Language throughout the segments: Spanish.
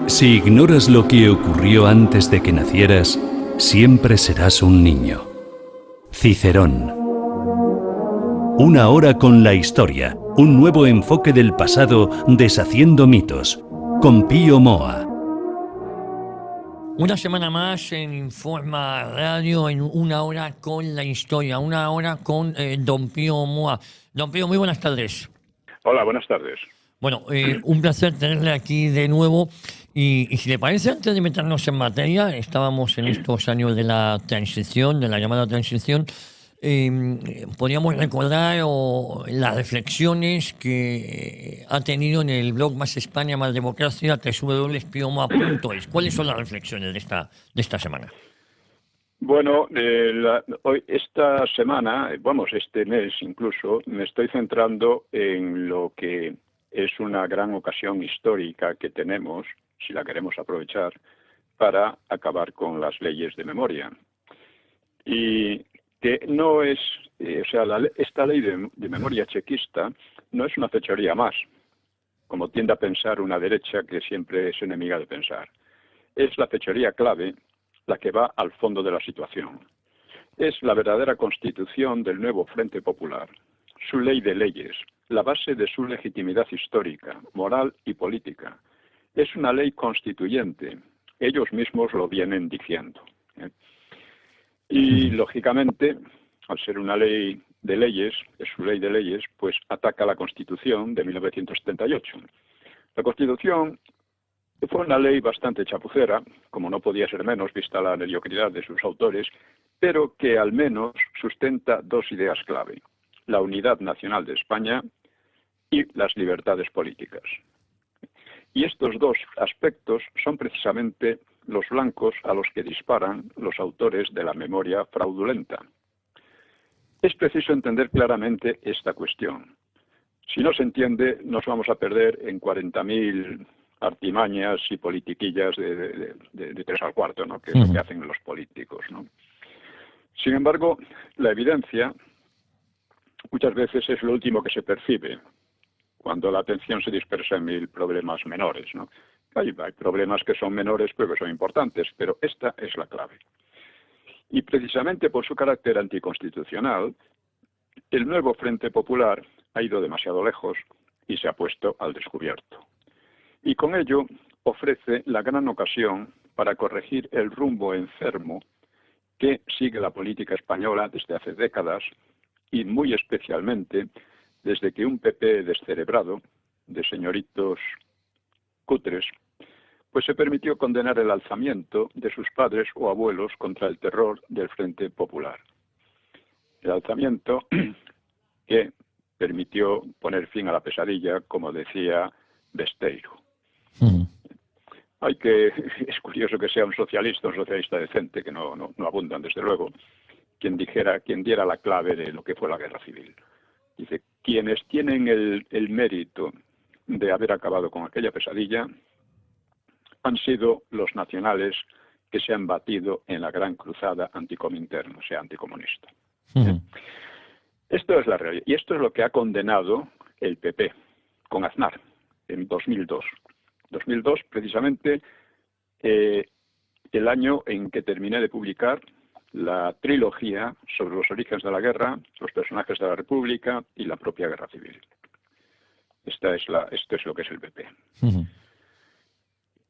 Si ignoras lo que ocurrió antes de que nacieras, siempre serás un niño. Cicerón. Una hora con la historia, un nuevo enfoque del pasado deshaciendo mitos, con Pío Moa. Una semana más en Informa Radio, en una hora con la historia, una hora con don Pío Moa. Don Pío, muy buenas tardes. Hola, buenas tardes. Bueno, un placer tenerle aquí de nuevo. Y si le parece, antes de meternos en materia, estábamos en estos años de la transición, de la llamada transición, podríamos recordar las reflexiones que ha tenido en el blog Más España, Más Democracia, www.piomoa.es. ¿Cuáles son las reflexiones de esta semana? Bueno, esta semana, este mes incluso, me estoy centrando en lo que es una gran ocasión histórica que tenemos, si la queremos aprovechar, para acabar con las leyes de memoria. Y que no es, esta ley de memoria chequista no es una fechoría más, como tiende a pensar una derecha que siempre es enemiga de pensar. Es la fechoría clave, la que va al fondo de la situación. Es la verdadera constitución del nuevo Frente Popular, su ley de leyes, la base de su legitimidad histórica, moral y política. Es una ley constituyente, ellos mismos lo vienen diciendo. Y, lógicamente, al ser una ley de leyes, es su ley de leyes, pues ataca la Constitución de 1978. La Constitución fue una ley bastante chapucera, como no podía ser menos, vista la mediocridad de sus autores, pero que al menos sustenta dos ideas clave: la unidad nacional de España y las libertades políticas. Y estos dos aspectos son precisamente los blancos a los que disparan los autores de la memoria fraudulenta. Es preciso entender claramente esta cuestión. Si no se entiende, nos vamos a perder en 40.000 artimañas y politiquillas de 3 al cuarto, ¿no? Que es lo que hacen los políticos, ¿no? Sin embargo, la evidencia muchas veces es lo último que se percibe cuando la atención se dispersa en 1000 problemas menores, ¿no? Hay problemas que son menores pero que son importantes, pero esta es la clave. Y precisamente por su carácter anticonstitucional, el nuevo Frente Popular ha ido demasiado lejos y se ha puesto al descubierto. Y con ello ofrece la gran ocasión para corregir el rumbo enfermo que sigue la política española desde hace décadas y muy especialmente desde que un PP descerebrado, de señoritos cutres, pues se permitió condenar el alzamiento de sus padres o abuelos contra el terror del Frente Popular. El alzamiento que permitió poner fin a la pesadilla, como decía Besteiro. Es curioso que sea un socialista decente, que no abundan desde luego, quien diera la clave de lo que fue la guerra civil. Dice: quienes tienen el mérito de haber acabado con aquella pesadilla han sido los nacionales que se han batido en la gran cruzada anticominterno, o sea, anticomunista. Esto es la realidad, y esto es lo que ha condenado el PP con Aznar en 2002. 2002, precisamente, el año en que terminé de publicar la trilogía sobre los orígenes de la guerra, los personajes de la República y la propia guerra civil. Esto es lo que es el PP.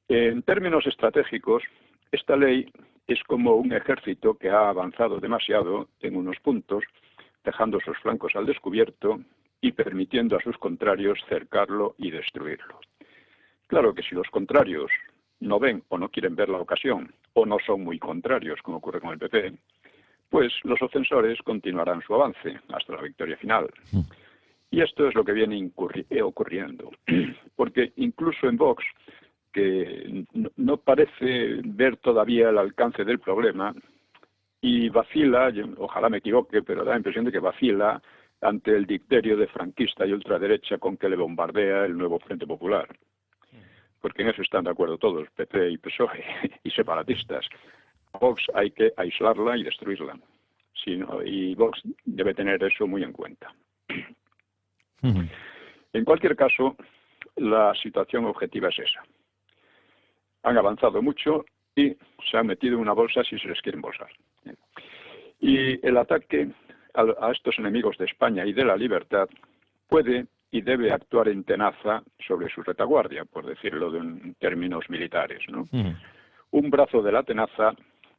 En términos estratégicos, esta ley es como un ejército que ha avanzado demasiado en unos puntos, dejando sus flancos al descubierto y permitiendo a sus contrarios cercarlo y destruirlo. Claro que si los contrarios no ven o no quieren ver la ocasión, o no son muy contrarios, como ocurre con el PP, pues los ofensores continuarán su avance hasta la victoria final. Y esto es lo que viene ocurriendo, porque incluso en Vox, que no parece ver todavía el alcance del problema, y vacila, ojalá me equivoque, pero da la impresión de que vacila ante el dicterio de franquista y ultraderecha con que le bombardea el nuevo Frente Popular. Porque en eso están de acuerdo todos, PP y PSOE, y separatistas. Vox hay que aislarla y destruirla. Y Vox debe tener eso muy en cuenta. En cualquier caso, la situación objetiva es esa. han avanzado mucho y se han metido en una bolsa si se les quiere embolsar. Y el ataque a estos enemigos de España y de la libertad puede y debe actuar en tenaza sobre su retaguardia, por decirlo en términos militares, ¿no? Un brazo de la tenaza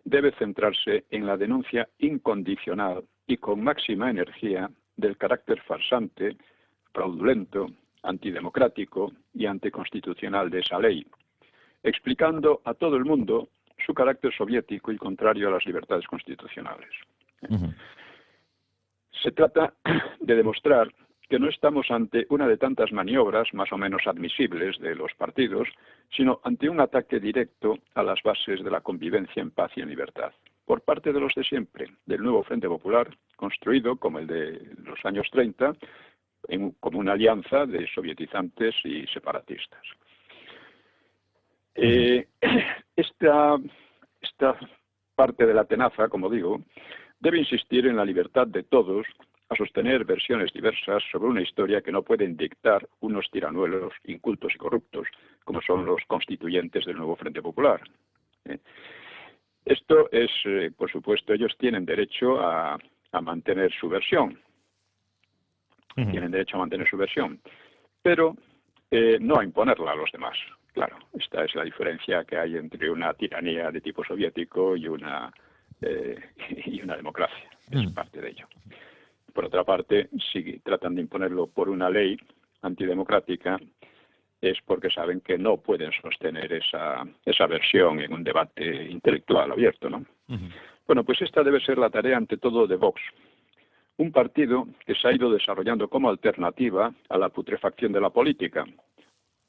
debe centrarse en la denuncia incondicional y con máxima energía del carácter farsante, fraudulento, antidemocrático y anticonstitucional de esa ley, explicando a todo el mundo su carácter soviético y contrario a las libertades constitucionales. Se trata de demostrar que no estamos ante una de tantas maniobras más o menos admisibles de los partidos, sino ante un ataque directo a las bases de la convivencia en paz y en libertad, por parte de los de siempre, del nuevo Frente Popular, construido como el de los años 30, como una alianza de sovietizantes y separatistas. Esta parte de la tenaza, como digo, debe insistir en la libertad de todos a sostener versiones diversas sobre una historia que no pueden dictar unos tiranuelos incultos y corruptos, como son los constituyentes del nuevo Frente Popular. Esto es, por supuesto, ellos tienen derecho a mantener su versión. Tienen derecho a mantener su versión, pero no a imponerla a los demás. Claro, esta es la diferencia que hay entre una tiranía de tipo soviético y una democracia. Es parte de ello. Por otra parte, si tratan de imponerlo por una ley antidemocrática, es porque saben que no pueden sostener esa versión en un debate intelectual abierto, ¿no? Bueno, pues esta debe ser la tarea ante todo de Vox, un partido que se ha ido desarrollando como alternativa a la putrefacción de la política,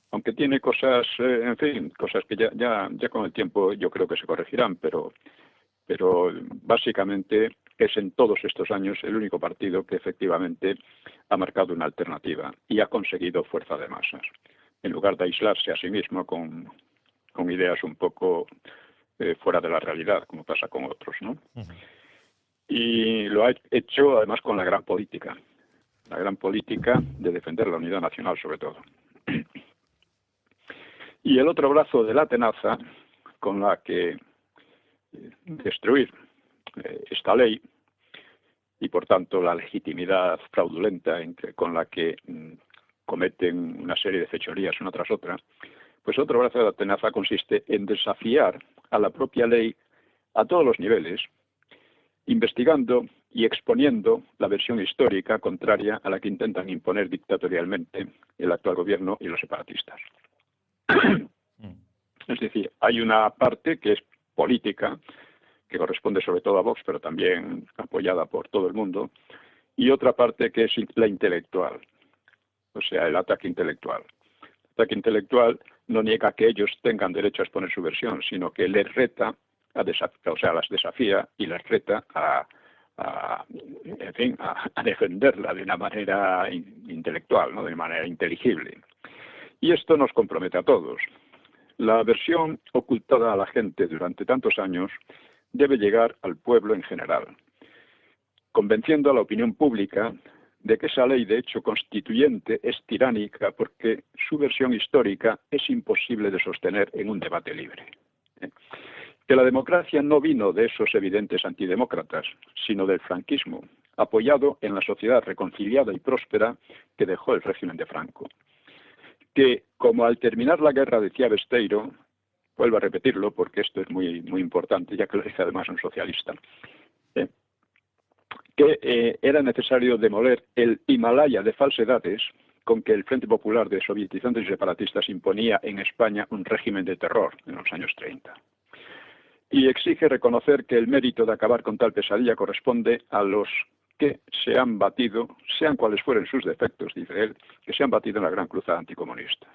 aunque tiene cosas, en fin, cosas que ya con el tiempo yo creo que se corregirán, pero básicamente es en todos estos años el único partido que efectivamente ha marcado una alternativa y ha conseguido fuerza de masas, en lugar de aislarse a sí mismo con ideas un poco fuera de la realidad, como pasa con otros, ¿no? Y lo ha hecho además con la gran política de defender la unidad nacional sobre todo. Y el otro brazo de la tenaza con la que destruir esta ley y por tanto la legitimidad fraudulenta con la que cometen una serie de fechorías una tras otra, pues otro brazo de la tenaza consiste en desafiar a la propia ley a todos los niveles, investigando y exponiendo la versión histórica contraria a la que intentan imponer dictatorialmente el actual gobierno y los separatistas. Es decir, hay una parte que es política, que corresponde sobre todo a Vox, pero también apoyada por todo el mundo, y otra parte que es la intelectual, o sea, el ataque intelectual. El ataque intelectual no niega que ellos tengan derecho a exponer su versión, sino que les reta, las desafía y les reta a defenderla de una manera intelectual, ¿no? De una manera inteligible. Y esto nos compromete a todos. La versión ocultada a la gente durante tantos años debe llegar al pueblo en general, convenciendo a la opinión pública de que esa ley de hecho constituyente es tiránica porque su versión histórica es imposible de sostener en un debate libre. Que la democracia no vino de esos evidentes antidemócratas, sino del franquismo, apoyado en la sociedad reconciliada y próspera que dejó el régimen de Franco. Que, como al terminar la guerra decía Besteiro, vuelvo a repetirlo porque esto es muy, muy importante, ya que lo dice además un socialista, que era necesario demoler el Himalaya de falsedades con que el Frente Popular de sovietizantes y separatistas imponía en España un régimen de terror en los años 30. Y exige reconocer que el mérito de acabar con tal pesadilla corresponde a los que se han batido, sean cuales fueren sus defectos, dice él, que se han batido en la gran cruzada anticomunista.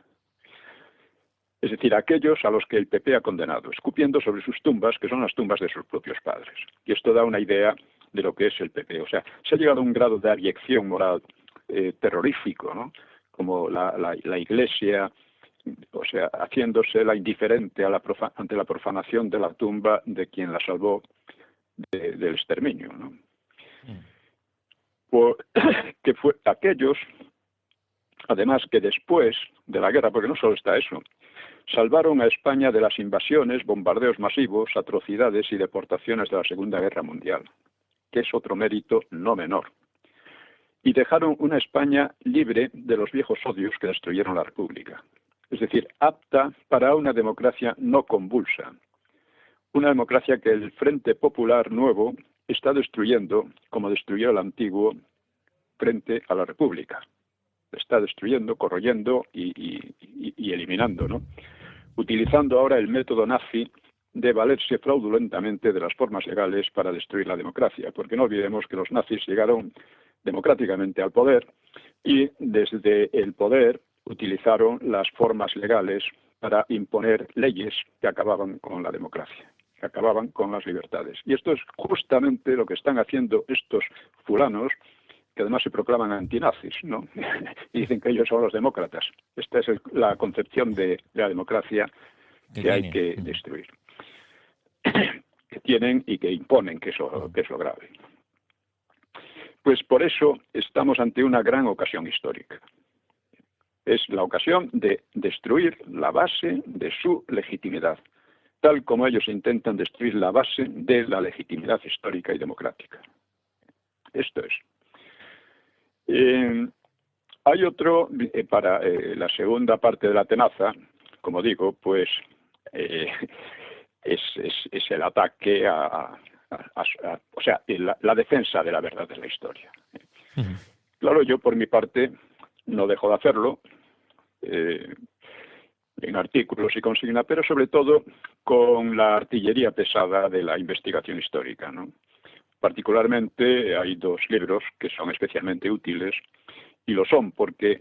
Es decir, aquellos a los que el PP ha condenado, escupiendo sobre sus tumbas, que son las tumbas de sus propios padres. Y esto da una idea de lo que es el PP. O sea, se ha llegado a un grado de abyección moral terrorífico, ¿no? Como la Iglesia, o sea, haciéndose la indiferente ante la profanación de la tumba de quien la salvó del exterminio, ¿no? Que fue aquellos, además, que después de la guerra, porque no solo está eso, salvaron a España de las invasiones, bombardeos masivos, atrocidades y deportaciones de la Segunda Guerra Mundial, que es otro mérito no menor. Y dejaron una España libre de los viejos odios que destruyeron la República. Es decir, apta para una democracia no convulsa. Una democracia que el Frente Popular nuevo está destruyendo, como destruyó el antiguo frente a la República. Está destruyendo, corroyendo y eliminando, ¿no? Utilizando ahora el método nazi de valerse fraudulentamente de las formas legales para destruir la democracia, porque no olvidemos que los nazis llegaron democráticamente al poder y desde el poder utilizaron las formas legales para imponer leyes que acababan con la democracia, que acababan con las libertades. Y esto es justamente lo que están haciendo estos fulanos, que además se proclaman antinazis, ¿no? Y dicen que ellos son los demócratas. Esta es la concepción de la democracia que hay que destruir. Que tienen y que imponen, que es lo grave. Pues por eso estamos ante una gran ocasión histórica. Es la ocasión de destruir la base de su legitimidad, tal como ellos intentan destruir la base de la legitimidad histórica y democrática. Esto es. Hay otro, para la segunda parte de la tenaza, como digo, pues es el ataque o sea, la defensa de la verdad de la historia. Claro, yo por mi parte no dejo de hacerlo en artículos y consigna, pero sobre todo con la artillería pesada de la investigación histórica, ¿no? Particularmente hay dos libros que son especialmente útiles, y lo son porque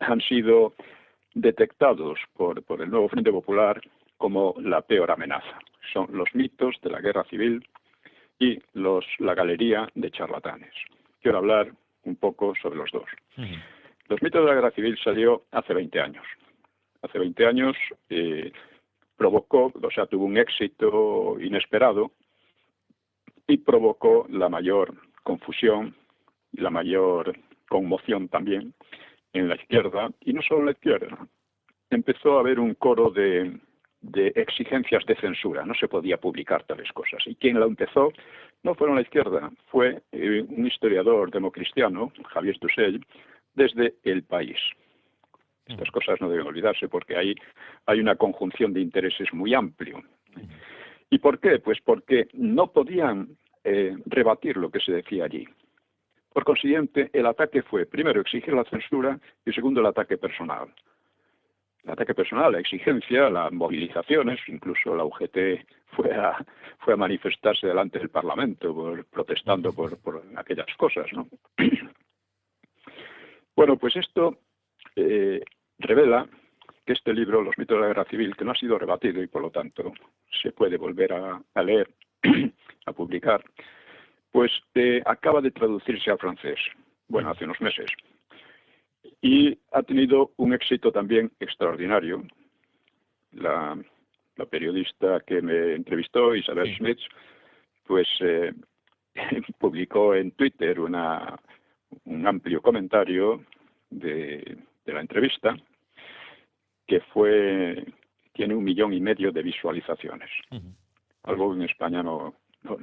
han sido detectados por el nuevo Frente Popular como la peor amenaza. Son Los mitos de la guerra civil y La galería de charlatanes. Quiero hablar un poco sobre los dos. Los mitos de la guerra civil salió hace 20 años. Hace 20 años tuvo un éxito inesperado y provocó la mayor confusión y la mayor conmoción también en la izquierda, y no solo en la izquierda. Empezó a haber un coro de exigencias de censura, no se podía publicar tales cosas. Y quien la empezó no fue la izquierda, fue un historiador democristiano, Javier Tussell, desde El País. Estas cosas no deben olvidarse porque hay una conjunción de intereses muy amplio. ¿Y por qué? Pues porque no podían rebatir lo que se decía allí. Por consiguiente, el ataque fue, primero, exigir la censura y segundo, el ataque personal. El ataque personal, la exigencia, las movilizaciones, incluso la UGT fue a manifestarse delante del Parlamento protestando por aquellas cosas, ¿no? Bueno, pues esto revela que este libro, Los mitos de la guerra civil, que no ha sido rebatido y por lo tanto se puede volver a leer, a publicar, pues acaba de traducirse al francés, bueno, hace unos meses. Y ha tenido un éxito también extraordinario. La periodista que me entrevistó, Isabel Schmitz, pues publicó en Twitter un amplio comentario de la entrevista que tiene 1,5 millones de visualizaciones. Algo en España no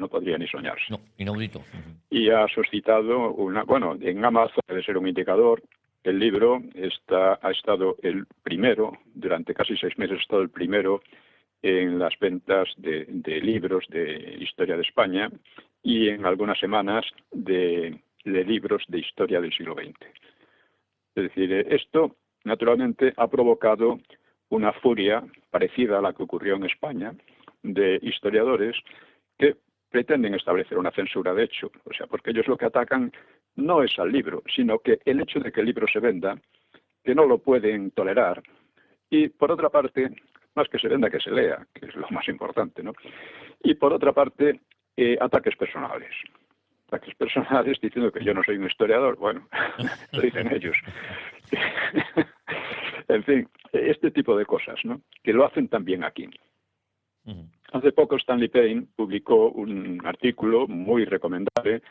podría ni soñarse. No, inaudito. Y ha suscitado en Amazon debe ser un indicador. El libro ha estado el primero, durante casi 6 meses ha estado el primero en las ventas de libros de historia de España y en algunas semanas de libros de historia del siglo XX. Es decir, esto naturalmente ha provocado una furia parecida a la que ocurrió en España de historiadores que pretenden establecer una censura de hecho, o sea, porque ellos lo que atacan no es al libro, sino que el hecho de que el libro se venda, que no lo pueden tolerar, y por otra parte, más que se venda, que se lea, que es lo más importante, ¿no? Y por otra parte, ataques personales. Ataques personales diciendo que yo no soy un historiador, bueno, lo dicen ellos. En fin, este tipo de cosas, ¿no? Que lo hacen también aquí. Hace poco Stanley Payne publicó un artículo muy recomendable,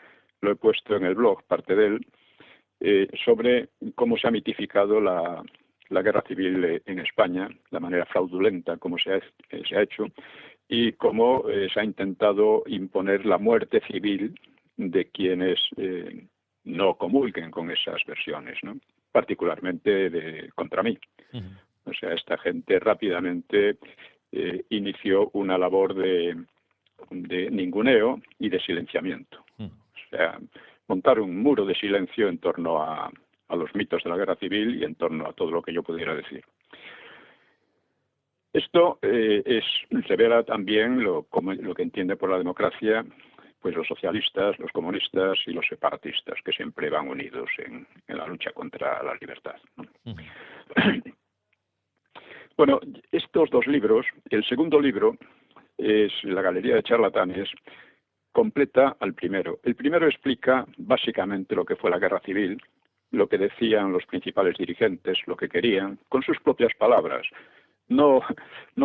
lo he puesto en el blog, parte de él, sobre cómo se ha mitificado la la guerra civil en España, la manera fraudulenta como se ha hecho y cómo se ha intentado imponer la muerte civil de quienes no comulguen con esas versiones, ¿no? Particularmente contra mí. O sea, esta gente rápidamente inició una labor de ninguneo y de silenciamiento. O sea, montar un muro de silencio en torno a los mitos de la guerra civil y en torno a todo lo que yo pudiera decir. Esto revela también lo que entiende por la democracia pues los socialistas, los comunistas y los separatistas, que siempre van unidos en la lucha contra la libertad, ¿no? Bueno, estos dos libros, el segundo libro es La Galería de Charlatanes, completa al primero. El primero explica básicamente lo que fue la guerra civil, lo que decían los principales dirigentes, lo que querían, con sus propias palabras. No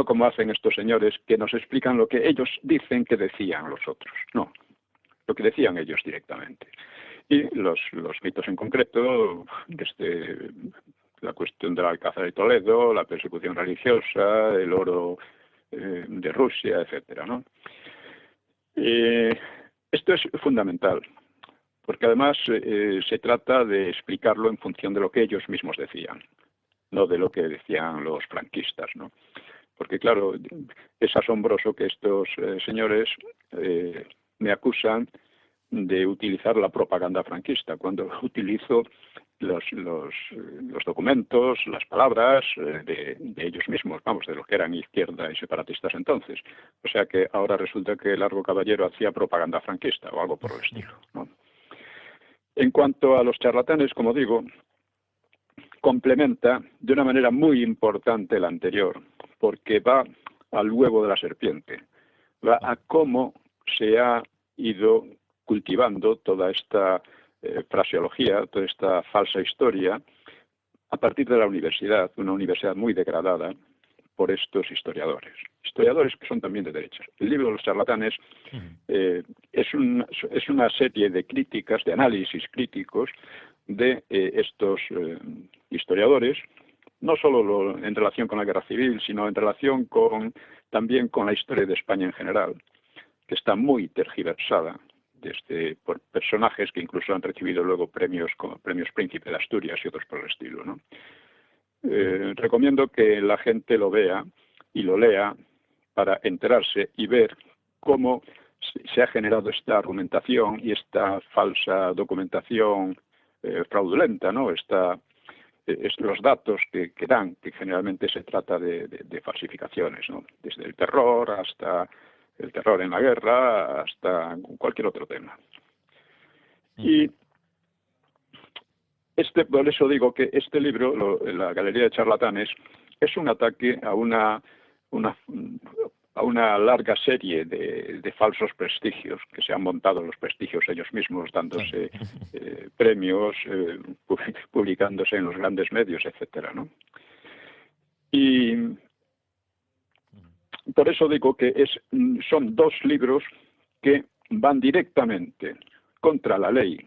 como hacen estos señores que nos explican lo que ellos dicen que decían los otros. No, lo que decían ellos directamente. Y los mitos en concreto, desde la cuestión del Alcázar de Toledo, la persecución religiosa, el oro de Rusia, etcétera, ¿no? Esto es fundamental, porque además se trata de explicarlo en función de lo que ellos mismos decían, no de lo que decían los franquistas, ¿no? Porque claro, es asombroso que estos señores me acusan de utilizar la propaganda franquista, cuando utilizo los documentos, las palabras de ellos mismos, vamos, de los que eran izquierda y separatistas entonces. O sea que ahora resulta que Largo Caballero hacía propaganda franquista o algo por el estilo, ¿no? En cuanto a los charlatanes, como digo, complementa de una manera muy importante la anterior, porque va al huevo de la serpiente, va a cómo se ha ido cultivando toda esta fraseología, toda esta falsa historia, a partir de la universidad, una universidad muy degradada por estos historiadores que son también de derechas. El libro de los charlatanes es una serie de críticas, de análisis críticos de estos historiadores, no solo en relación con la guerra civil, sino en relación también con la historia de España en general, que está muy tergiversada por personajes que incluso han recibido luego premios como premios Príncipe de Asturias y otros por el estilo, ¿no? Recomiendo que la gente lo vea y lo lea para enterarse y ver cómo se ha generado esta argumentación y esta falsa documentación fraudulenta, ¿no? Los datos que dan, que generalmente se trata de falsificaciones, ¿no? Desde el terror hasta el terror en la guerra, hasta cualquier otro tema. Y por eso digo que este libro, La Galería de Charlatanes, es un ataque a una larga serie de falsos prestigios que se han montado los prestigios ellos mismos, dándose premios, publicándose en los grandes medios, etcétera, ¿no? Y por eso digo que son dos libros que van directamente contra la ley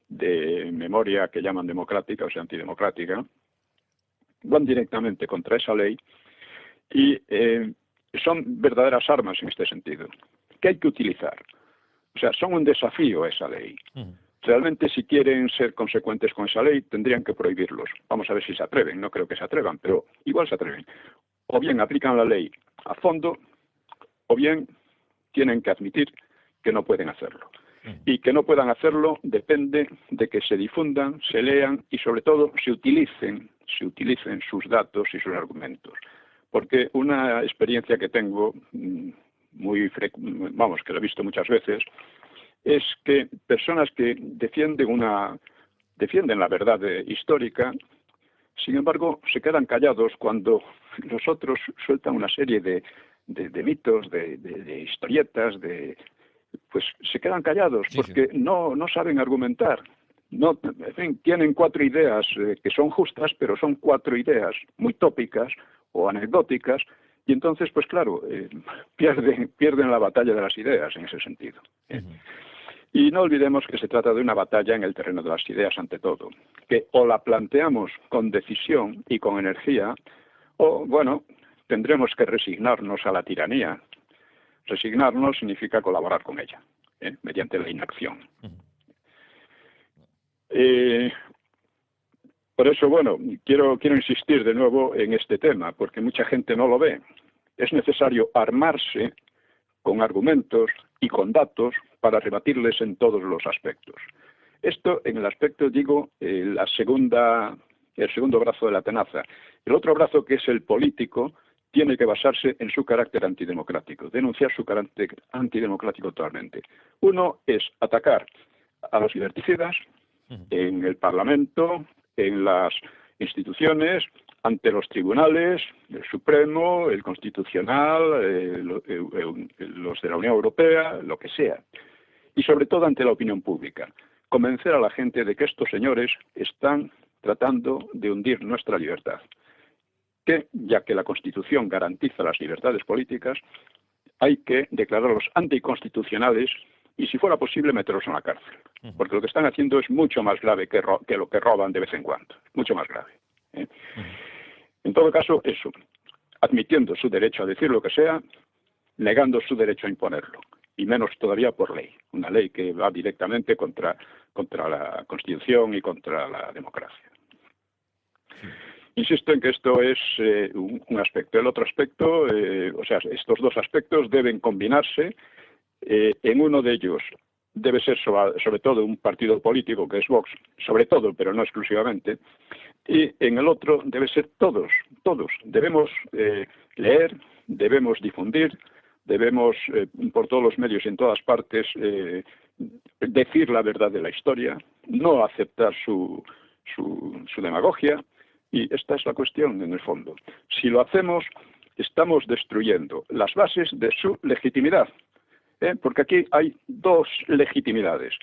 de memoria que llaman democrática, o sea, antidemocrática, van directamente contra esa ley y son verdaderas armas en este sentido, que hay que utilizar. O sea, son un desafío a esa ley. Realmente, si quieren ser consecuentes con esa ley, tendrían que prohibirlos. Vamos a ver si se atreven. No creo que se atrevan, pero igual se atreven. O bien aplican la ley a fondo, o bien tienen que admitir que no pueden hacerlo. Y que no puedan hacerlo depende de que se difundan, se lean y sobre todo se utilicen sus datos y sus argumentos. Porque una experiencia que tengo, que lo he visto muchas veces, es que personas que defienden la verdad histórica, sin embargo, se quedan callados cuando los otros sueltan una serie de mitos, de historietas, pues se quedan callados porque no saben argumentar. No, en fin, tienen 4 ideas que son justas, pero son 4 ideas muy tópicas o anecdóticas, y entonces, pues claro, pierden la batalla de las ideas en ese sentido. Y no olvidemos que se trata de una batalla en el terreno de las ideas ante todo, que o la planteamos con decisión y con energía, o, bueno, tendremos que resignarnos a la tiranía. Resignarnos significa colaborar con ella, mediante la inacción. Por eso, bueno, quiero insistir de nuevo en este tema, porque mucha gente no lo ve. Es necesario armarse con argumentos y con datos para rebatirles en todos los aspectos. Esto en el aspecto, digo, el segundo brazo de la tenaza. El otro brazo, que es el político, tiene que basarse en su carácter antidemocrático, denunciar su carácter antidemocrático totalmente. Uno es atacar a los liberticidas en el Parlamento, en las instituciones, ante los tribunales, el Supremo, el Constitucional, los de la Unión Europea, lo que sea. Y sobre todo ante la opinión pública. Convencer a la gente de que estos señores están tratando de hundir nuestra libertad. Que, ya que la Constitución garantiza las libertades políticas, hay que declararlos anticonstitucionales y, si fuera posible, meterlos en la cárcel. Porque lo que están haciendo es mucho más grave que lo que roban de vez en cuando. Mucho más grave. En todo caso, eso. Admitiendo su derecho a decir lo que sea, negando su derecho a imponerlo. Y menos todavía por ley. Una ley que va directamente contra la Constitución y contra la democracia. Insisto en que esto es un aspecto. El otro aspecto, o sea, estos dos aspectos deben combinarse. En uno de ellos debe ser sobre todo un partido político, que es Vox, sobre todo, pero no exclusivamente, y en el otro debe ser todos. Debemos leer, debemos difundir, debemos, por todos los medios y en todas partes, decir la verdad de la historia, no aceptar su demagogia, y esta es la cuestión en el fondo. Si lo hacemos, estamos destruyendo las bases de su legitimidad. Porque aquí hay dos legitimidades.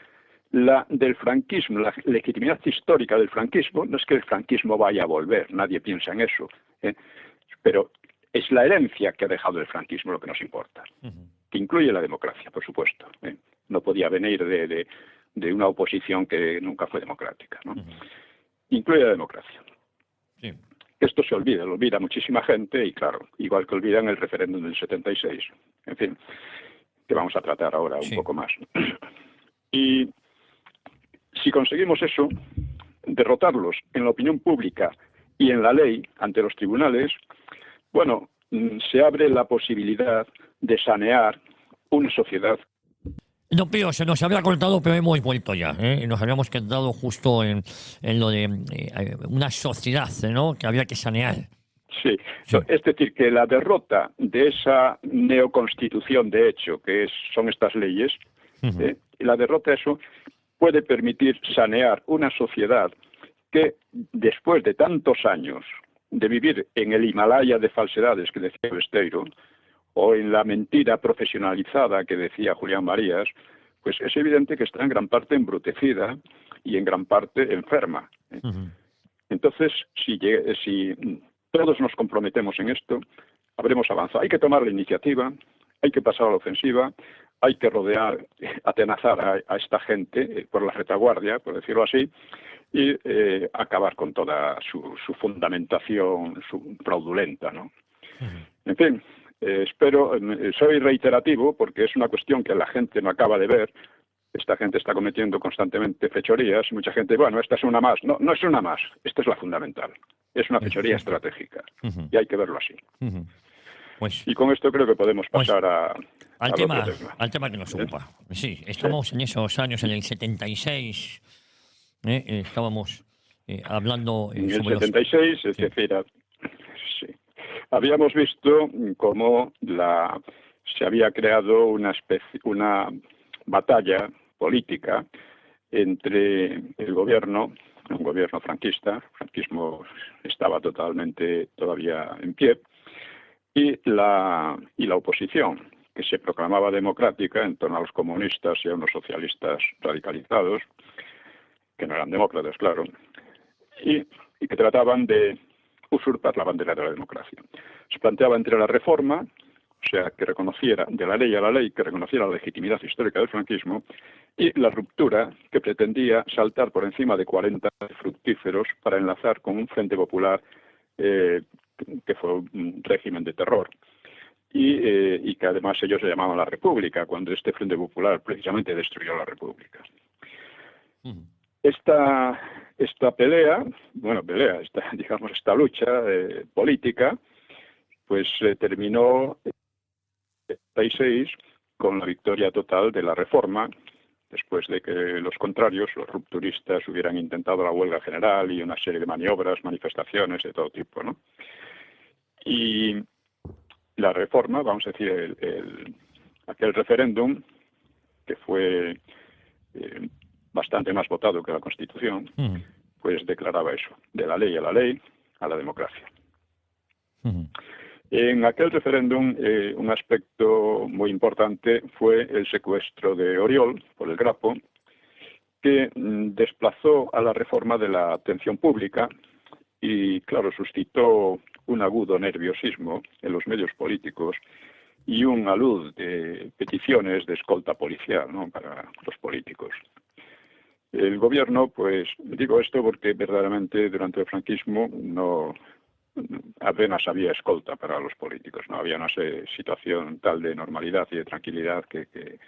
La del franquismo, la legitimidad histórica del franquismo, no es que el franquismo vaya a volver, nadie piensa en eso, pero es la herencia que ha dejado el franquismo lo que nos importa, que incluye la democracia, por supuesto. No podía venir de una oposición que nunca fue democrática, ¿no? Incluye la democracia. Sí. Esto se olvida, lo olvida muchísima gente y, claro, igual que olvidan el referéndum del 76. En fin, que vamos a tratar ahora un poco más. Y si conseguimos eso, derrotarlos en la opinión pública y en la ley ante los tribunales, bueno, se abre la posibilidad de sanear una sociedad. No, Pío, se nos había cortado, pero hemos vuelto ya. Nos habíamos quedado justo en lo de una sociedad, ¿no?, que había que sanear. Sí, es decir, que la derrota de esa neoconstitución, de hecho, que son estas leyes, la derrota de eso puede permitir sanear una sociedad que, después de tantos años de vivir en el Himalaya de falsedades que decía Besteiro, o en la mentira profesionalizada que decía Julián Marías, pues es evidente que está en gran parte embrutecida y en gran parte enferma. Entonces, si todos nos comprometemos en esto, habremos avanzado. Hay que tomar la iniciativa, hay que pasar a la ofensiva, hay que rodear, atenazar a esta gente por la retaguardia, por decirlo así, y acabar con toda su fundamentación fraudulenta, ¿no? En fin, espero, soy reiterativo porque es una cuestión que la gente no acaba de ver. Esta gente está cometiendo constantemente fechorías y mucha gente, bueno, esta es una más. No, no es una más, esta es la fundamental. Es una fechoría estratégica y hay que verlo así. Pues, y con esto creo que podemos pasar al tema que nos ocupa. Sí, estamos en esos años, en el 76, estábamos hablando en el 76, es decir, sí. Habíamos visto cómo se había creado una batalla política entre el gobierno, un gobierno franquista, el franquismo estaba totalmente todavía en pie, y la oposición, que se proclamaba democrática en torno a los comunistas y a unos socialistas radicalizados, que no eran demócratas, claro, y que trataban de usurpar la bandera de la democracia. Se planteaba entre la reforma, o sea, que reconociera de la ley a la ley, que reconociera la legitimidad histórica del franquismo, y la ruptura que pretendía saltar por encima de 40 fructíferos para enlazar con un Frente Popular que fue un régimen de terror. Y que además ellos se llamaban la República, cuando este Frente Popular precisamente destruyó la República. Esta pelea, esta lucha política, pues terminó en 1936 con la victoria total de la Reforma, después de que los contrarios, los rupturistas, hubieran intentado la huelga general y una serie de maniobras, manifestaciones de todo tipo, ¿no? Y la Reforma, vamos a decir, aquel referéndum, que fue bastante más votado que la Constitución, pues declaraba eso, de la ley a la democracia. En aquel referéndum, un aspecto muy importante fue el secuestro de Oriol por el Grapo, que desplazó a la reforma de la atención pública y, claro, suscitó un agudo nerviosismo en los medios políticos y un alud de peticiones de escolta policial, ¿no?, para los políticos. El gobierno, pues, digo esto porque verdaderamente durante el franquismo apenas había escolta para los políticos, no había una situación tal de normalidad y de tranquilidad que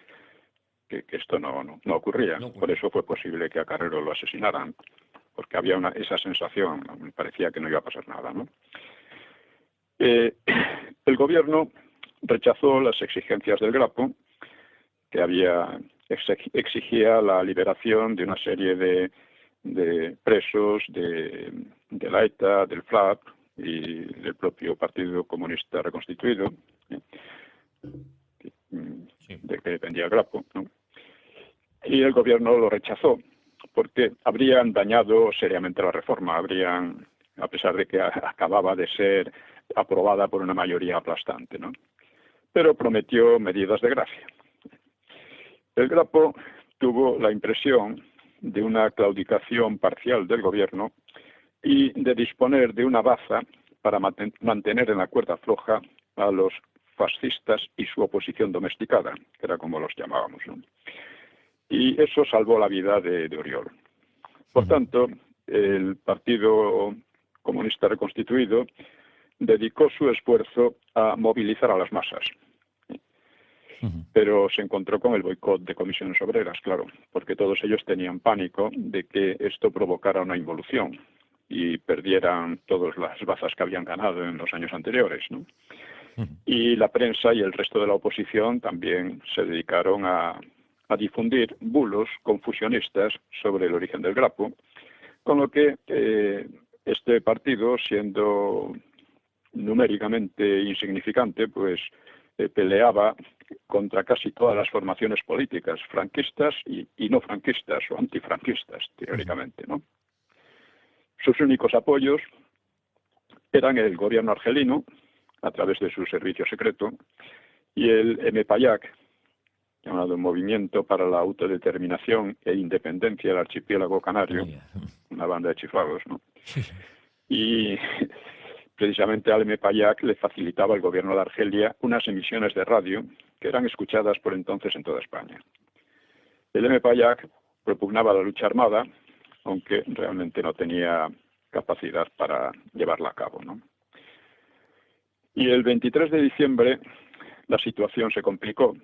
esto no ocurría. Por eso fue posible que a Carrero lo asesinaran, porque había esa sensación, me parecía que no iba a pasar nada, ¿no? El gobierno rechazó las exigencias del Grapo, que exigía la liberación de una serie de presos de la ETA, del FLAP y del propio Partido Comunista Reconstituido, de que dependía el Grapo, ¿no? Y el gobierno lo rechazó, porque habrían dañado seriamente la reforma, a pesar de que acababa de ser aprobada por una mayoría aplastante, ¿no? Pero prometió medidas de gracia. El Grapo tuvo la impresión de una claudicación parcial del gobierno y de disponer de una baza para mantener en la cuerda floja a los fascistas y su oposición domesticada, que era como los llamábamos, ¿no? Y eso salvó la vida de Oriol. Por tanto, el Partido Comunista Reconstituido dedicó su esfuerzo a movilizar a las masas. Pero se encontró con el boicot de comisiones obreras, claro, porque todos ellos tenían pánico de que esto provocara una involución y perdieran todas las bazas que habían ganado en los años anteriores, ¿no? Y la prensa y el resto de la oposición también se dedicaron a difundir bulos confusionistas sobre el origen del Grapo, con lo que este partido, siendo numéricamente insignificante, pues peleaba contra casi todas las formaciones políticas, franquistas y no franquistas o antifranquistas, teóricamente, ¿no? Sus únicos apoyos eran el gobierno argelino, a través de su servicio secreto, y el MPAYAC, llamado Movimiento para la Autodeterminación e Independencia del Archipiélago Canario, una banda de chiflados, ¿no? Y precisamente al MPAYAC le facilitaba el gobierno de Argelia unas emisiones de radio que eran escuchadas por entonces en toda España. El MPAYAC propugnaba la lucha armada, aunque realmente no tenía capacidad para llevarla a cabo, ¿no? Y el 23 de diciembre la situación se complicó,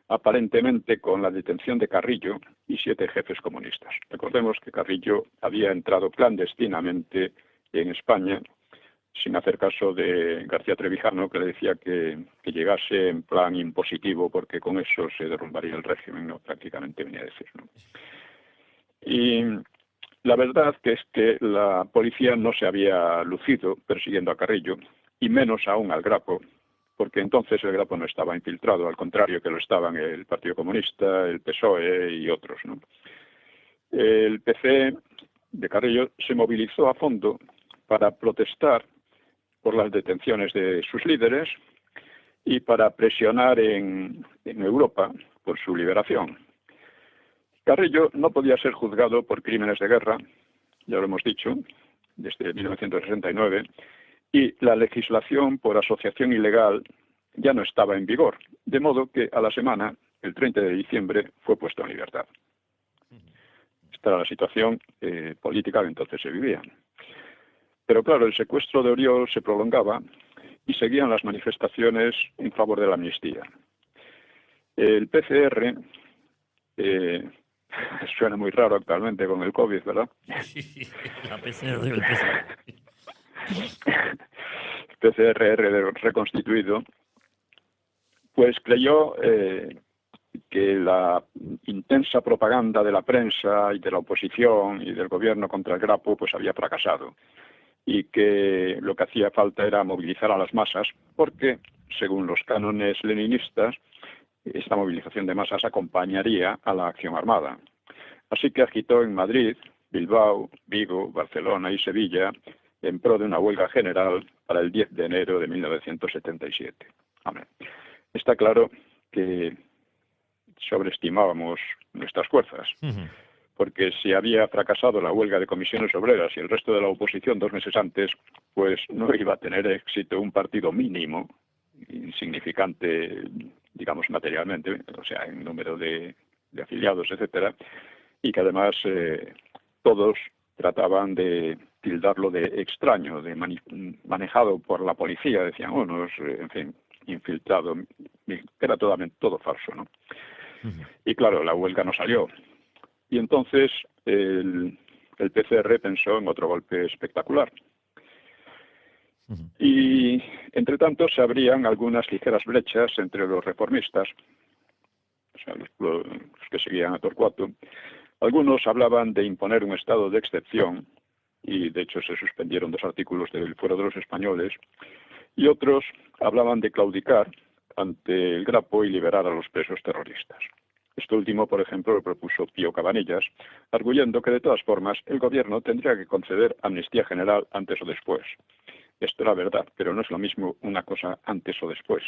aparentemente con la detención de Carrillo y 7 jefes comunistas. Recordemos que Carrillo había entrado clandestinamente en España, sin hacer caso de García Trevijano, que le decía que llegase en plan impositivo, porque con eso se derrumbaría el régimen, ¿no? Prácticamente venía a decir, ¿no? Y la verdad que es que la policía no se había lucido persiguiendo a Carrillo, y menos aún al Grapo, porque entonces el Grapo no estaba infiltrado, al contrario que lo estaban el Partido Comunista, el PSOE y otros, ¿no? El PC de Carrillo se movilizó a fondo para protestar por las detenciones de sus líderes y para presionar en Europa por su liberación. Carrillo no podía ser juzgado por crímenes de guerra, ya lo hemos dicho, desde 1969, y la legislación por asociación ilegal ya no estaba en vigor, de modo que a la semana, el 30 de diciembre, fue puesto en libertad. Esta era la situación política que entonces se vivía. Pero claro, el secuestro de Oriol se prolongaba y seguían las manifestaciones en favor de la amnistía. El PCR, suena muy raro actualmente con el COVID, ¿verdad? Sí, la PCR del PCR. PCR reconstituido, pues creyó que la intensa propaganda de la prensa y de la oposición y del gobierno contra el Grapo pues había fracasado y que lo que hacía falta era movilizar a las masas porque, según los cánones leninistas, esta movilización de masas acompañaría a la acción armada. Así que agitó en Madrid, Bilbao, Vigo, Barcelona y Sevilla en pro de una huelga general para el 10 de enero de 1977. Amén. Está claro que sobreestimábamos nuestras fuerzas, porque si había fracasado la huelga de comisiones obreras y el resto de la oposición 2 meses antes, pues no iba a tener éxito un partido mínimo, insignificante, digamos, materialmente, o sea, en número de afiliados, etcétera, y que además todos trataban de tildarlo de extraño, de manejado por la policía, decían unos, en fin, infiltrado, era todo falso, ¿no? Y claro, la huelga no salió. Y entonces el PCR pensó en otro golpe espectacular. Y, entre tanto, se abrían algunas ligeras brechas entre los reformistas, o sea, los que seguían a Torcuato. Algunos hablaban de imponer un estado de excepción, y de hecho se suspendieron 2 artículos del Fuero de los Españoles, y otros hablaban de claudicar ante el Grapo y liberar a los presos terroristas. Esto último, por ejemplo, lo propuso Pío Cabanillas, arguyendo que de todas formas el gobierno tendría que conceder amnistía general antes o después. Esto era verdad, pero no es lo mismo una cosa antes o después.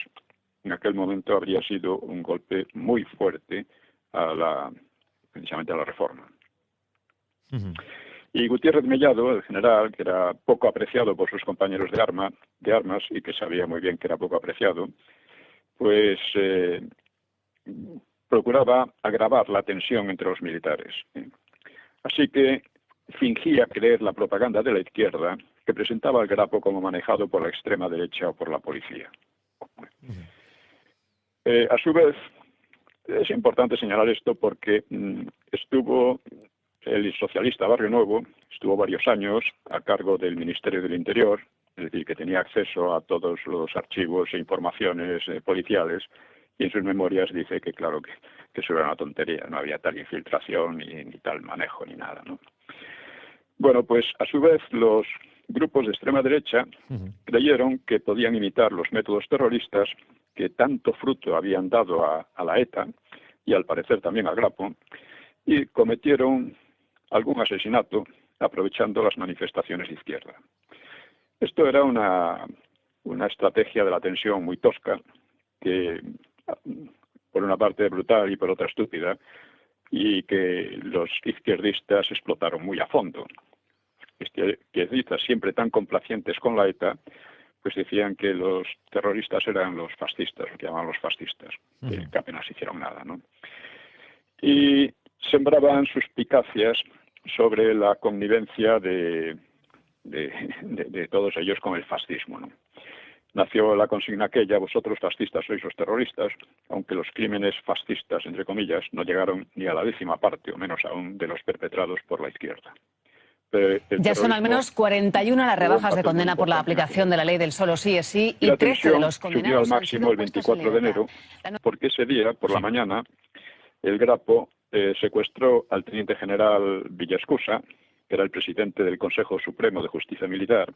En aquel momento habría sido un golpe muy fuerte precisamente a la reforma. Y Gutiérrez Mellado, el general, que era poco apreciado por sus compañeros de armas y que sabía muy bien que era poco apreciado, pues procuraba agravar la tensión entre los militares. Así que fingía creer la propaganda de la izquierda que presentaba al Grapo como manejado por la extrema derecha o por la policía. A su vez, es importante señalar esto porque estuvo el socialista Barrio Nuevo, estuvo varios años a cargo del Ministerio del Interior, es decir, que tenía acceso a todos los archivos e informaciones policiales, y en sus memorias dice que claro que eso era una tontería, no había tal infiltración ni tal manejo ni nada, ¿no? Bueno, pues a su vez los grupos de extrema derecha creyeron que podían imitar los métodos terroristas que tanto fruto habían dado a la ETA y al parecer también al Grapo, y cometieron algún asesinato aprovechando las manifestaciones de izquierda. Esto era una estrategia de la tensión muy tosca, que por una parte brutal y por otra estúpida, y que los izquierdistas explotaron muy a fondo. Izquierdistas siempre tan complacientes con la ETA, pues decían que los terroristas eran los fascistas, lo que llamaban los fascistas, que apenas hicieron nada, ¿no? Y sembraban suspicacias sobre la connivencia de todos ellos con el fascismo, ¿no? Nació la consigna aquella: vosotros fascistas sois los terroristas, aunque los crímenes fascistas, entre comillas, no llegaron ni a la 10ª parte, o menos aún, de los perpetrados por la izquierda. Ya son al menos 41 las rebajas de condena por la aplicación de la ley del solo sí es sí, y 13 de los condenados subió al máximo el 24 de enero, porque ese día, por la mañana, el Grapo secuestró al teniente general Villascusa, que era el presidente del Consejo Supremo de Justicia Militar,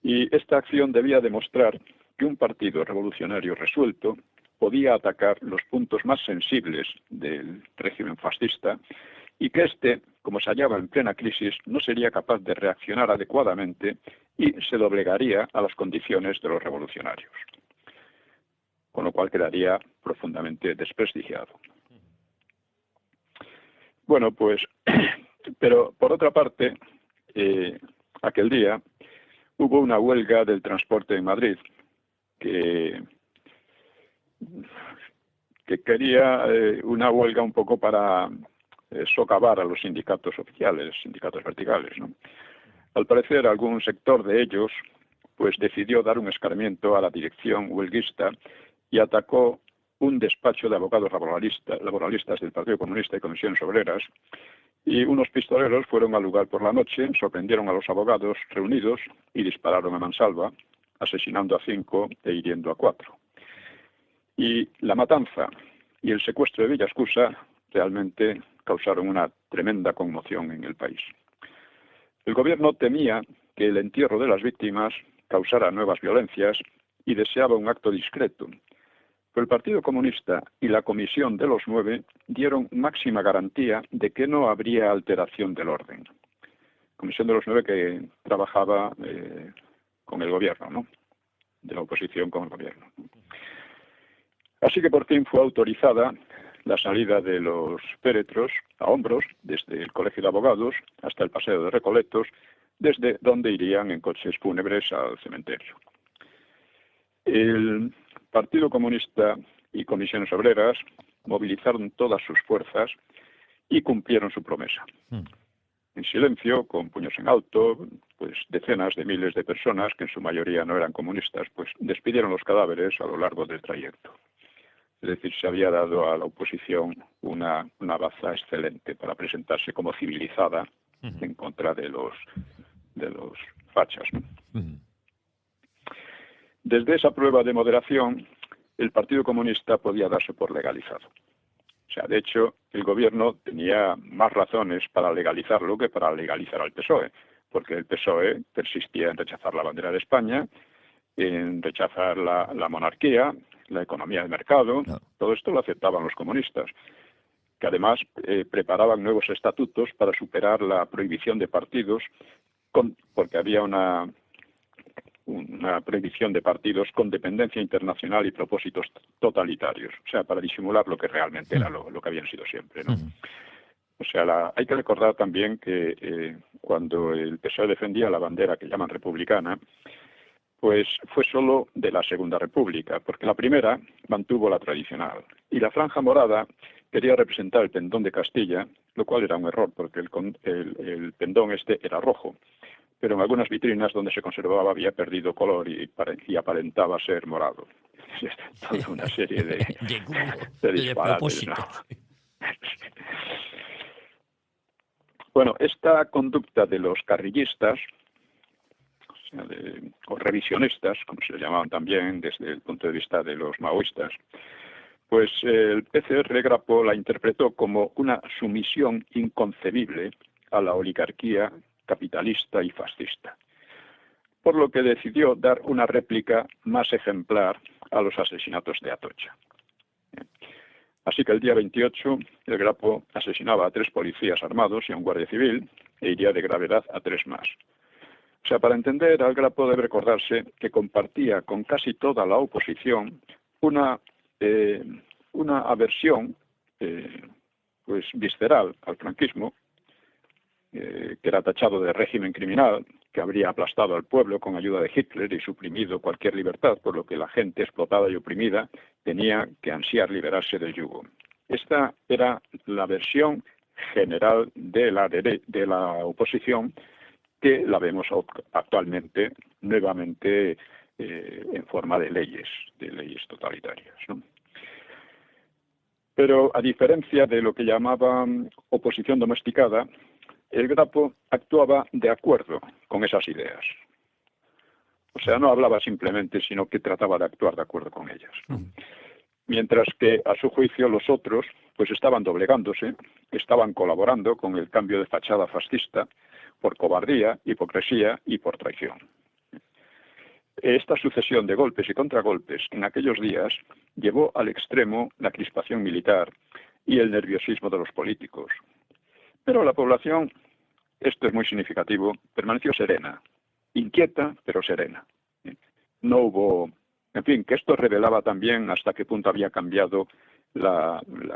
y esta acción debía demostrar que un partido revolucionario resuelto podía atacar los puntos más sensibles del régimen fascista y que éste, como se hallaba en plena crisis, no sería capaz de reaccionar adecuadamente y se doblegaría a las condiciones de los revolucionarios, con lo cual quedaría profundamente desprestigiado. Bueno, pues, pero por otra parte, aquel día hubo una huelga del transporte en Madrid que que quería una huelga un poco para socavar a los sindicatos oficiales, sindicatos verticales, ¿no? Al parecer, algún sector de ellos pues decidió dar un escarmiento a la dirección huelguista y atacó un despacho de abogados laboralistas del Partido Comunista y Comisiones Obreras, y unos pistoleros fueron al lugar por la noche, sorprendieron a los abogados reunidos y dispararon a mansalva, asesinando a 5 e hiriendo a 4. Y la matanza y el secuestro de Villaescusa realmente causaron una tremenda conmoción en el país. El gobierno temía que el entierro de las víctimas causara nuevas violencias y deseaba un acto discreto. Pero el Partido Comunista y la Comisión de los 9 dieron máxima garantía de que no habría alteración del orden. Comisión de los 9 que trabajaba con el gobierno, ¿no? De la oposición con el gobierno. Así que por fin fue autorizada la salida de los féretros a hombros desde el Colegio de Abogados hasta el Paseo de Recoletos, desde donde irían en coches fúnebres al cementerio. El Partido Comunista y Comisiones Obreras movilizaron todas sus fuerzas y cumplieron su promesa. En silencio, con puños en alto, pues decenas de miles de personas, que en su mayoría no eran comunistas, pues despidieron los cadáveres a lo largo del trayecto. Es decir, se había dado a la oposición una baza excelente para presentarse como civilizada en contra de los fachas, ¿no? Desde esa prueba de moderación, el Partido Comunista podía darse por legalizado. O sea, de hecho, el gobierno tenía más razones para legalizarlo que para legalizar al PSOE, porque el PSOE persistía en rechazar la bandera de España, en rechazar la monarquía, la economía de mercado. Todo esto lo aceptaban los comunistas, que además preparaban nuevos estatutos para superar la prohibición de partidos, porque había una prohibición de partidos con dependencia internacional y propósitos totalitarios, o sea, para disimular lo que realmente era lo que habían sido siempre, ¿no? O sea, hay que recordar también que cuando el PSOE defendía la bandera que llaman republicana, pues fue solo de la Segunda República, porque la primera mantuvo la tradicional, y la franja morada quería representar el pendón de Castilla, lo cual era un error, porque el pendón este era rojo, pero en algunas vitrinas donde se conservaba había perdido color y aparentaba ser morado. Toda una serie de disparates, ¿no? Bueno, esta conducta de los carrillistas, o revisionistas, como se le llamaban también desde el punto de vista de los maoístas, pues el PCR Grapo la interpretó como una sumisión inconcebible a la oligarquía capitalista y fascista, por lo que decidió dar una réplica más ejemplar a los asesinatos de Atocha. Así que el día 28 el Grapo asesinaba a 3 policías armados y a un guardia civil e iría de gravedad a 3 más. O sea, para entender al Grapo debe recordarse que compartía con casi toda la oposición una aversión pues visceral al franquismo, que era tachado de régimen criminal, que habría aplastado al pueblo con ayuda de Hitler y suprimido cualquier libertad, por lo que la gente explotada y oprimida tenía que ansiar liberarse del yugo. Esta era la versión general de la oposición, que la vemos actualmente nuevamente en forma de leyes totalitarias, ¿no? Pero a diferencia de lo que llamaban oposición domesticada, el Grapo actuaba de acuerdo con esas ideas. O sea, no hablaba simplemente, sino que trataba de actuar de acuerdo con ellas, ¿no? Mientras que, a su juicio, los otros pues estaban doblegándose, estaban colaborando con el cambio de fachada fascista por cobardía, hipocresía y por traición. Esta sucesión de golpes y contragolpes en aquellos días llevó al extremo la crispación militar y el nerviosismo de los políticos. Pero la población, esto es muy significativo, permaneció serena, inquieta pero serena. No hubo, en fin, que esto revelaba también hasta qué punto había cambiado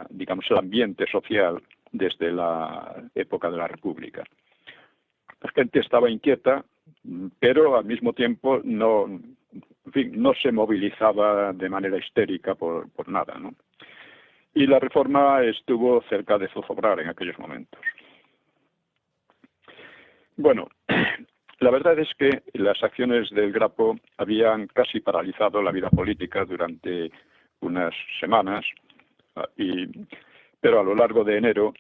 digamos, el ambiente social desde la época de la República. La gente estaba inquieta, pero al mismo tiempo no se movilizaba de manera histérica por nada, ¿no? y la reforma estuvo cerca de zozobrar en aquellos momentos. Bueno, la verdad es que las acciones del Grapo habían casi paralizado la vida política durante unas semanas, pero a lo largo de enero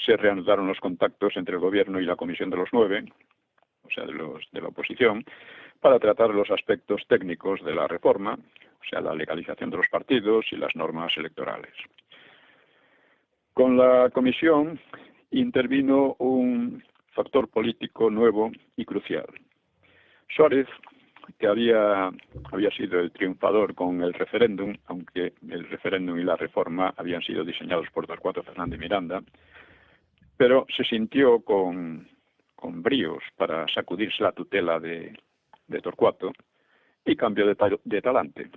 se reanudaron los contactos entre el Gobierno y la Comisión de los 9, o sea, de la oposición, para tratar los aspectos técnicos de la reforma, o sea, la legalización de los partidos y las normas electorales. Con la Comisión intervino un factor político nuevo y crucial. Suárez, que había sido el triunfador con el referéndum, aunque el referéndum y la reforma habían sido diseñados por Torcuato Fernández Miranda, pero se sintió con bríos para sacudirse la tutela de Torcuato y cambió de talante.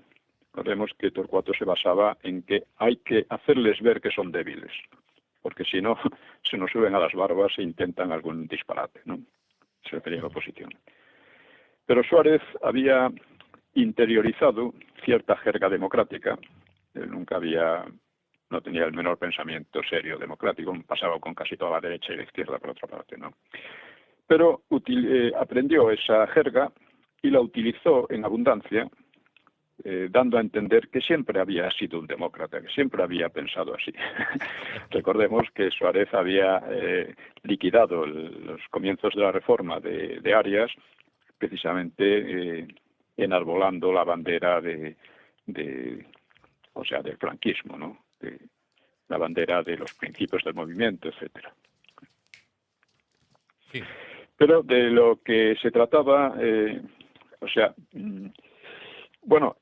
Recordemos que Torcuato se basaba en que hay que hacerles ver que son débiles, porque si no, se nos suben a las barbas e intentan algún disparate, ¿no? Se refería a la oposición. Pero Suárez había interiorizado cierta jerga democrática. Él no tenía el menor pensamiento serio democrático, pasaba con casi toda la derecha y la izquierda por otra parte, ¿no? Pero aprendió esa jerga y la utilizó en abundancia, dando a entender que siempre había sido un demócrata, que siempre había pensado así. Recordemos que Suárez había liquidado los comienzos de la reforma de Arias, precisamente enarbolando la bandera del franquismo, ¿no? La bandera de los principios del movimiento, etcétera. Sí. Pero de lo que se trataba, bueno,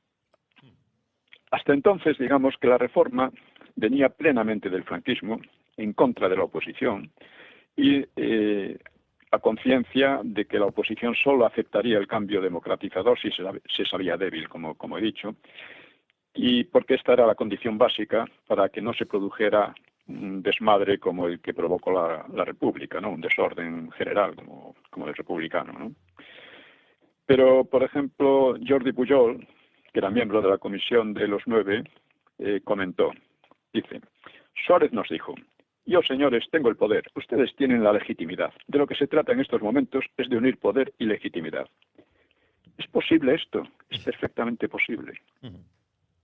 hasta entonces, digamos que la reforma venía plenamente del franquismo, en contra de la oposición, y a conciencia de que la oposición solo aceptaría el cambio democratizador si se sabía débil, como he dicho, y porque esta era la condición básica para que no se produjera un desmadre como el que provocó la República, ¿no? Un desorden general como el republicano, ¿no? Pero, por ejemplo, Jordi Pujol, que era miembro de la Comisión de los 9, comentó, dice, Suárez nos dijo, yo, señores, tengo el poder, ustedes tienen la legitimidad. De lo que se trata en estos momentos es de unir poder y legitimidad. ¿Es posible esto? Es perfectamente posible.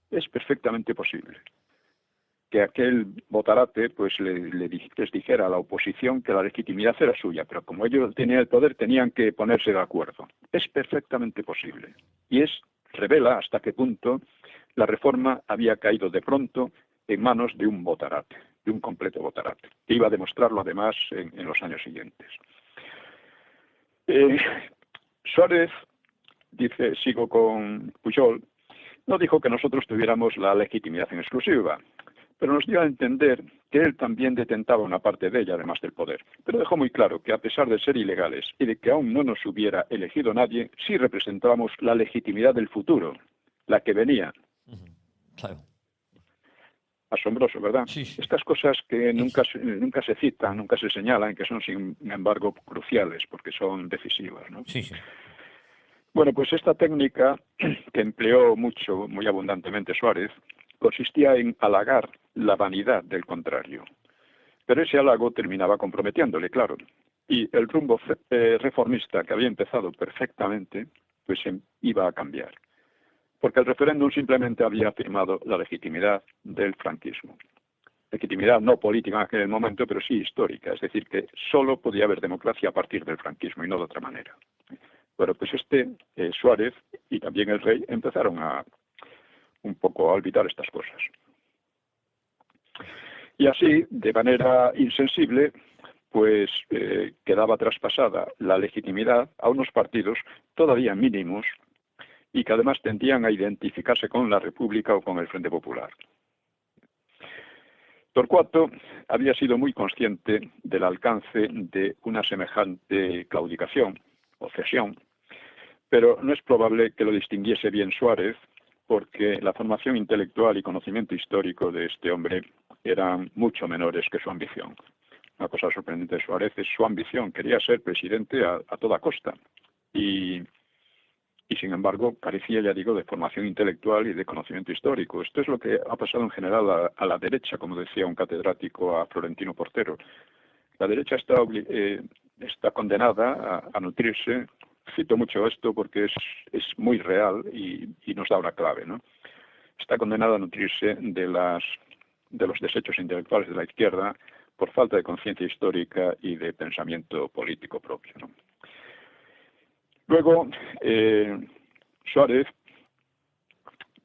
Es perfectamente posible. Que aquel botarate pues les dijera a la oposición que la legitimidad era suya, pero como ellos tenían el poder tenían que ponerse de acuerdo. Es perfectamente posible. Y revela hasta qué punto la reforma había caído de pronto en manos de un botarate, de un completo botarate, que iba a demostrarlo además en los años siguientes. Suárez, dice, sigo con Pujol, no dijo que nosotros tuviéramos la legitimidad en exclusiva, pero nos dio a entender que él también detentaba una parte de ella, además del poder. Pero dejó muy claro que a pesar de ser ilegales y de que aún no nos hubiera elegido nadie, sí representábamos la legitimidad del futuro, la que venía. Claro. Asombroso, ¿verdad? Sí, sí. Estas cosas que nunca se citan, nunca se señalan, que son sin embargo cruciales porque son decisivas, ¿no? Sí, sí. Bueno, pues esta técnica que empleó muy abundantemente Suárez, consistía en halagar la vanidad del contrario. Pero ese halago terminaba comprometiéndole, claro. Y el rumbo reformista que había empezado perfectamente, pues iba a cambiar. Porque el referéndum simplemente había afirmado la legitimidad del franquismo. Legitimidad no política en aquel momento, pero sí histórica. Es decir, que solo podía haber democracia a partir del franquismo y no de otra manera. Bueno, pues Suárez y también el rey empezaron un poco a olvidar estas cosas. Y así, de manera insensible, pues quedaba traspasada la legitimidad a unos partidos todavía mínimos y que además tendían a identificarse con la República o con el Frente Popular. Torcuato había sido muy consciente del alcance de una semejante claudicación o cesión, pero no es probable que lo distinguiese bien Suárez, porque la formación intelectual y conocimiento histórico de este hombre eran mucho menores que su ambición. Una cosa sorprendente de Suárez es su ambición, quería ser presidente a toda costa. Y y sin embargo carecía, ya digo, de formación intelectual y de conocimiento histórico. Esto es lo que ha pasado en general a la derecha, como decía un catedrático, a Florentino Portero. La derecha está condenada a nutrirse, cito mucho esto porque es muy real y nos da una clave, ¿no? Está condenada a nutrirse de los desechos intelectuales de la izquierda por falta de conciencia histórica y de pensamiento político propio, ¿no? Luego, Suárez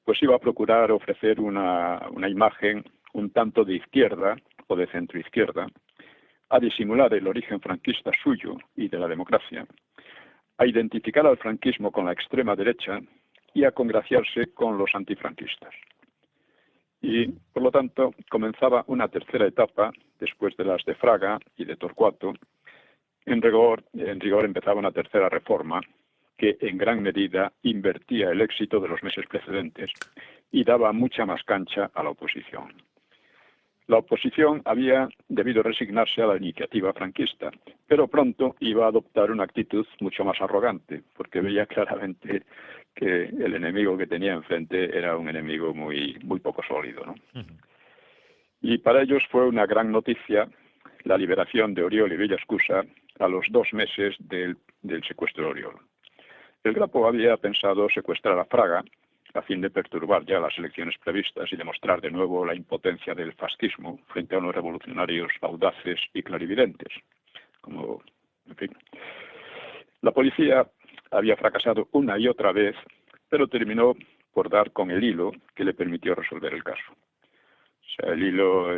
pues iba a procurar ofrecer una imagen un tanto de izquierda o de centroizquierda, a disimular el origen franquista suyo y de la democracia, a identificar al franquismo con la extrema derecha y a congraciarse con los antifranquistas. Y, por lo tanto, comenzaba una tercera etapa, después de las de Fraga y de Torcuato. En rigor empezaba una tercera reforma que en gran medida invertía el éxito de los meses precedentes y daba mucha más cancha a la oposición. La oposición había debido resignarse a la iniciativa franquista, pero pronto iba a adoptar una actitud mucho más arrogante, porque veía claramente que el enemigo que tenía enfrente era un enemigo muy poco sólido, ¿no? Y para ellos fue una gran noticia la liberación de Oriol y Villaescusa a los 2 meses del secuestro de Oriol. El Grapo había pensado secuestrar a Fraga a fin de perturbar ya las elecciones previstas y demostrar de nuevo la impotencia del fascismo frente a unos revolucionarios audaces y clarividentes. En fin. La policía había fracasado una y otra vez, pero terminó por dar con el hilo que le permitió resolver el caso. O sea, el hilo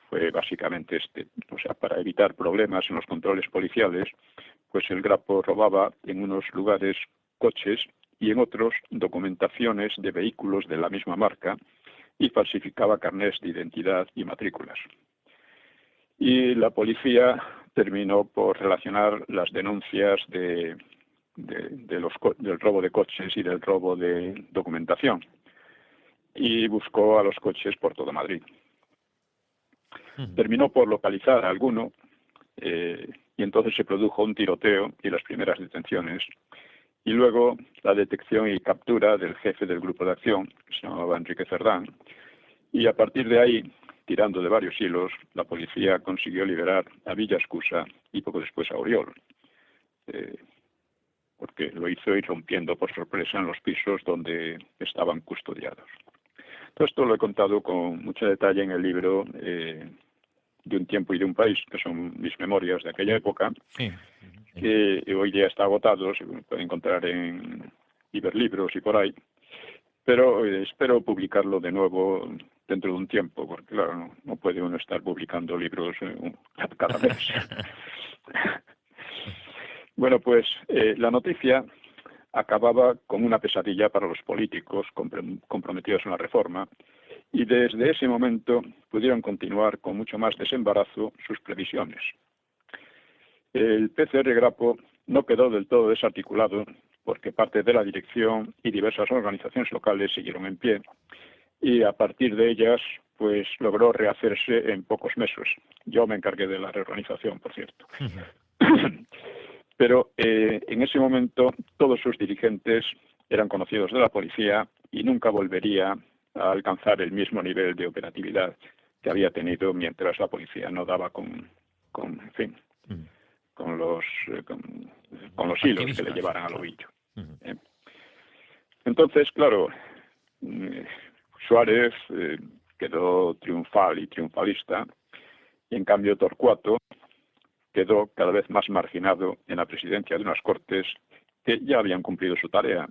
fue básicamente para evitar problemas en los controles policiales, pues el Grapo robaba en unos lugares coches y en otros documentaciones de vehículos de la misma marca y falsificaba carnés de identidad y matrículas. Y la policía terminó por relacionar las denuncias del robo de coches y del robo de documentación y buscó a los coches por toda Madrid. Terminó por localizar a alguno y entonces se produjo un tiroteo y las primeras detenciones. Y luego la detección y captura del jefe del grupo de acción, que se llamaba Enrique Cerdán. Y a partir de ahí, tirando de varios hilos, la policía consiguió liberar a Villaescusa y poco después a Oriol, porque lo hizo ir rompiendo por sorpresa en los pisos donde estaban custodiados. Todo esto lo he contado con mucho detalle en el libro De un tiempo y de un país, que son mis memorias de aquella época. Sí. Que hoy día está agotado, se puede encontrar en Iberlibros y por ahí, pero espero publicarlo de nuevo dentro de un tiempo, porque claro, no puede uno estar publicando libros cada mes. Bueno, pues la noticia acababa con una pesadilla para los políticos comprometidos en la reforma, y desde ese momento pudieron continuar con mucho más desembarazo sus previsiones. El PCR Grapo no quedó del todo desarticulado porque parte de la dirección y diversas organizaciones locales siguieron en pie y a partir de ellas pues logró rehacerse en pocos meses. Yo me encargué de la reorganización, por cierto. Pero en ese momento todos sus dirigentes eran conocidos de la policía y nunca volvería a alcanzar el mismo nivel de operatividad que había tenido mientras la policía no daba con los hilos que le llevaran al ovillo. Entonces, claro, Suárez quedó triunfal y triunfalista, y en cambio Torcuato quedó cada vez más marginado en la presidencia de unas Cortes que ya habían cumplido su tarea.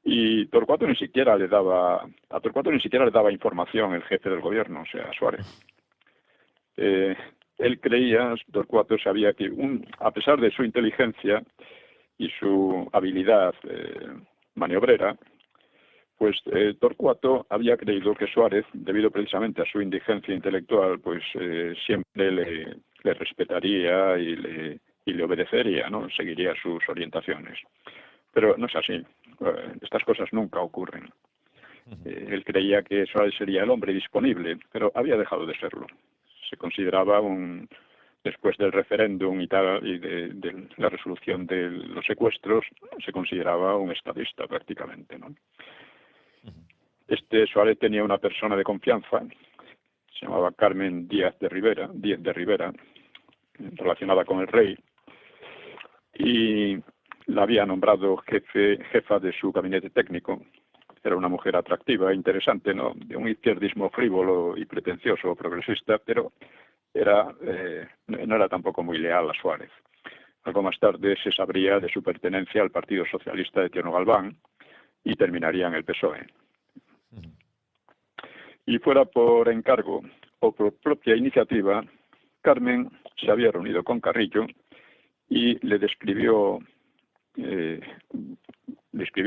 Y a Torcuato ni siquiera le daba información el jefe del gobierno, o sea, Suárez. Él creía, Torcuato sabía que, a pesar de su inteligencia y su habilidad maniobrera, pues Torcuato había creído que Suárez, debido precisamente a su indigencia intelectual, pues siempre le respetaría y le obedecería, ¿no? Seguiría sus orientaciones. Pero no es así. Estas cosas nunca ocurren. Él creía que Suárez sería el hombre disponible, pero había dejado de serlo. Se consideraba un después del referéndum y tal, y de la resolución de los secuestros, se consideraba un estadista prácticamente, ¿no? Suárez tenía una persona de confianza, se llamaba Carmen Díaz de Rivera, relacionada con el rey, y la había nombrado jefa de su gabinete técnico. Era una mujer atractiva, interesante, ¿no? De un izquierdismo frívolo y pretencioso, progresista, pero no era tampoco muy leal a Suárez. Algo más tarde se sabría de su pertenencia al Partido Socialista de Tierno Galván y terminaría en el PSOE. Y fuera por encargo o por propia iniciativa, Carmen se había reunido con Carrillo y le describió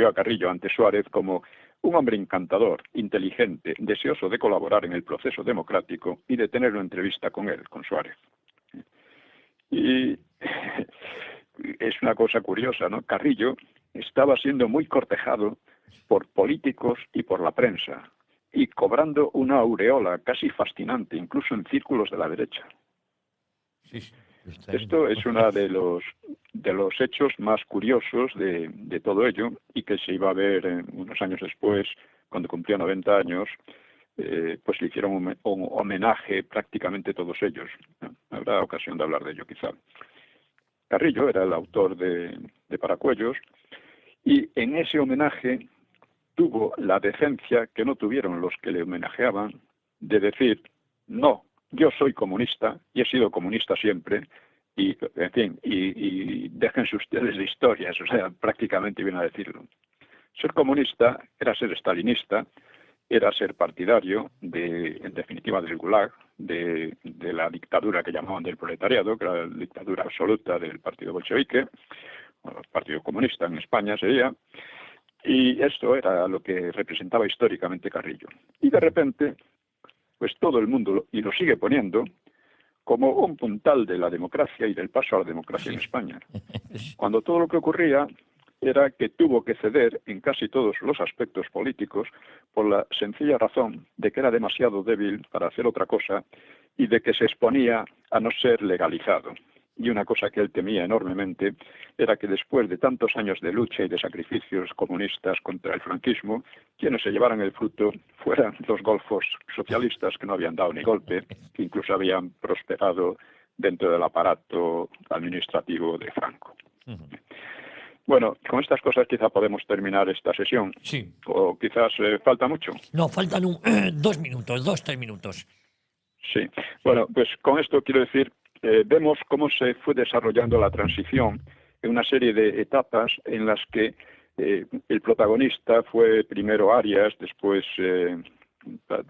a Carrillo ante Suárez como un hombre encantador, inteligente, deseoso de colaborar en el proceso democrático y de tener una entrevista con él, con Suárez. Y es una cosa curiosa, ¿no? Carrillo estaba siendo muy cortejado por políticos y por la prensa, y cobrando una aureola casi fascinante, incluso en círculos de la derecha. Sí. Esto es uno de los hechos más curiosos de todo ello, y que se iba a ver unos años después, cuando cumplía 90 años, pues le hicieron un homenaje prácticamente todos ellos. Habrá ocasión de hablar de ello quizá. Carrillo era el autor de Paracuellos, y en ese homenaje tuvo la decencia que no tuvieron los que le homenajeaban de decir: no, yo soy comunista y he sido comunista siempre, y en fin, y déjense ustedes de historias, o sea, prácticamente viene a decirlo. Ser comunista era ser stalinista, era ser partidario en definitiva, del Gulag, de la dictadura que llamaban del proletariado, que era la dictadura absoluta del partido bolchevique, o el Partido Comunista en España sería. Y esto era lo que representaba históricamente Carrillo. Y de repente, pues todo el mundo, y lo sigue poniendo, como un puntal de la democracia y del paso a la democracia en España. Cuando todo lo que ocurría era que tuvo que ceder en casi todos los aspectos políticos por la sencilla razón de que era demasiado débil para hacer otra cosa y de que se exponía a no ser legalizado. Y una cosa que él temía enormemente era que después de tantos años de lucha y de sacrificios comunistas contra el franquismo, quienes se llevaran el fruto fueran los golfos socialistas, que no habían dado ni golpe, que incluso habían prosperado dentro del aparato administrativo de Franco. Bueno, con estas cosas quizá podemos terminar esta sesión. Sí. O quizás falta mucho. No, faltan 2 minutos, 3 minutos. Sí. Bueno, pues con esto quiero decir, vemos cómo se fue desarrollando la transición en una serie de etapas en las que el protagonista fue primero Arias, después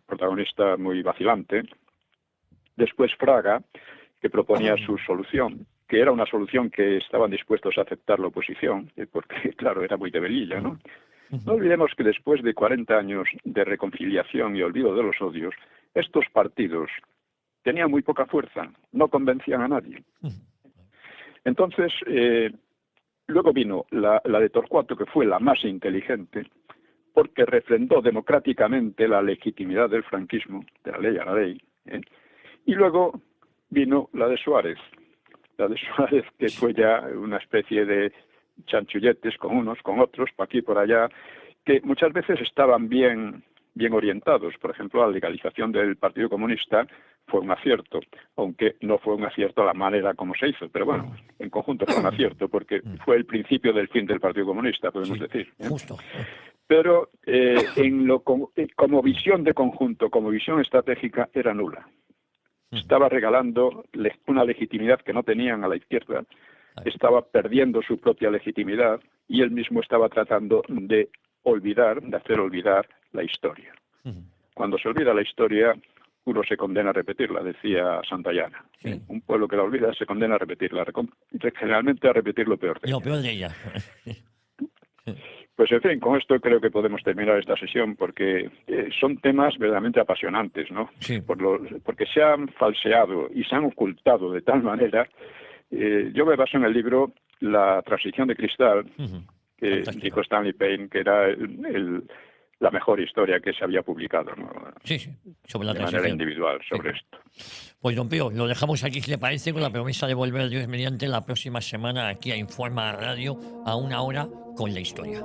protagonista muy vacilante, después Fraga, que proponía su solución, que era una solución que estaban dispuestos a aceptar la oposición, porque, claro, era muy debelilla, ¿no? No olvidemos que después de 40 años de reconciliación y olvido de los odios, estos partidos tenían muy poca fuerza, no convencían a nadie. Entonces, luego vino la de Torcuato, que fue la más inteligente, porque refrendó democráticamente la legitimidad del franquismo, de la ley a la ley. Y luego vino la de Suárez, que fue ya una especie de chanchulletes con unos, con otros, por aquí y por allá, que muchas veces estaban bien orientados. Por ejemplo, la legalización del Partido Comunista fue un acierto, aunque no fue un acierto a la manera como se hizo, pero bueno, en conjunto fue un acierto, porque fue el principio del fin del Partido Comunista, podemos decir. Justo. Pero como visión de conjunto, como visión estratégica, era nula. Estaba regalando una legitimidad que no tenían a la izquierda, estaba perdiendo su propia legitimidad, y él mismo estaba tratando de hacer olvidar la historia. Cuando se olvida la historia, uno se condena a repetirla, decía Santayana. Sí. Un pueblo que la olvida se condena a repetirla, generalmente a repetir lo peor de ella. Lo peor de ella. Pues en fin, con esto creo que podemos terminar esta sesión, porque son temas verdaderamente apasionantes, ¿no? Sí. Porque se han falseado y se han ocultado de tal manera. Yo me baso en el libro La transición de cristal, que dijo Stanley Payne, que era la mejor historia que se había publicado, ¿no? Sí, sobre la de transición. manera individual sobre esto. Pues don Pío, lo dejamos aquí, si le parece, con la promesa de volver Dios mediante la próxima semana aquí a Informa Radio a 1 hora con la historia.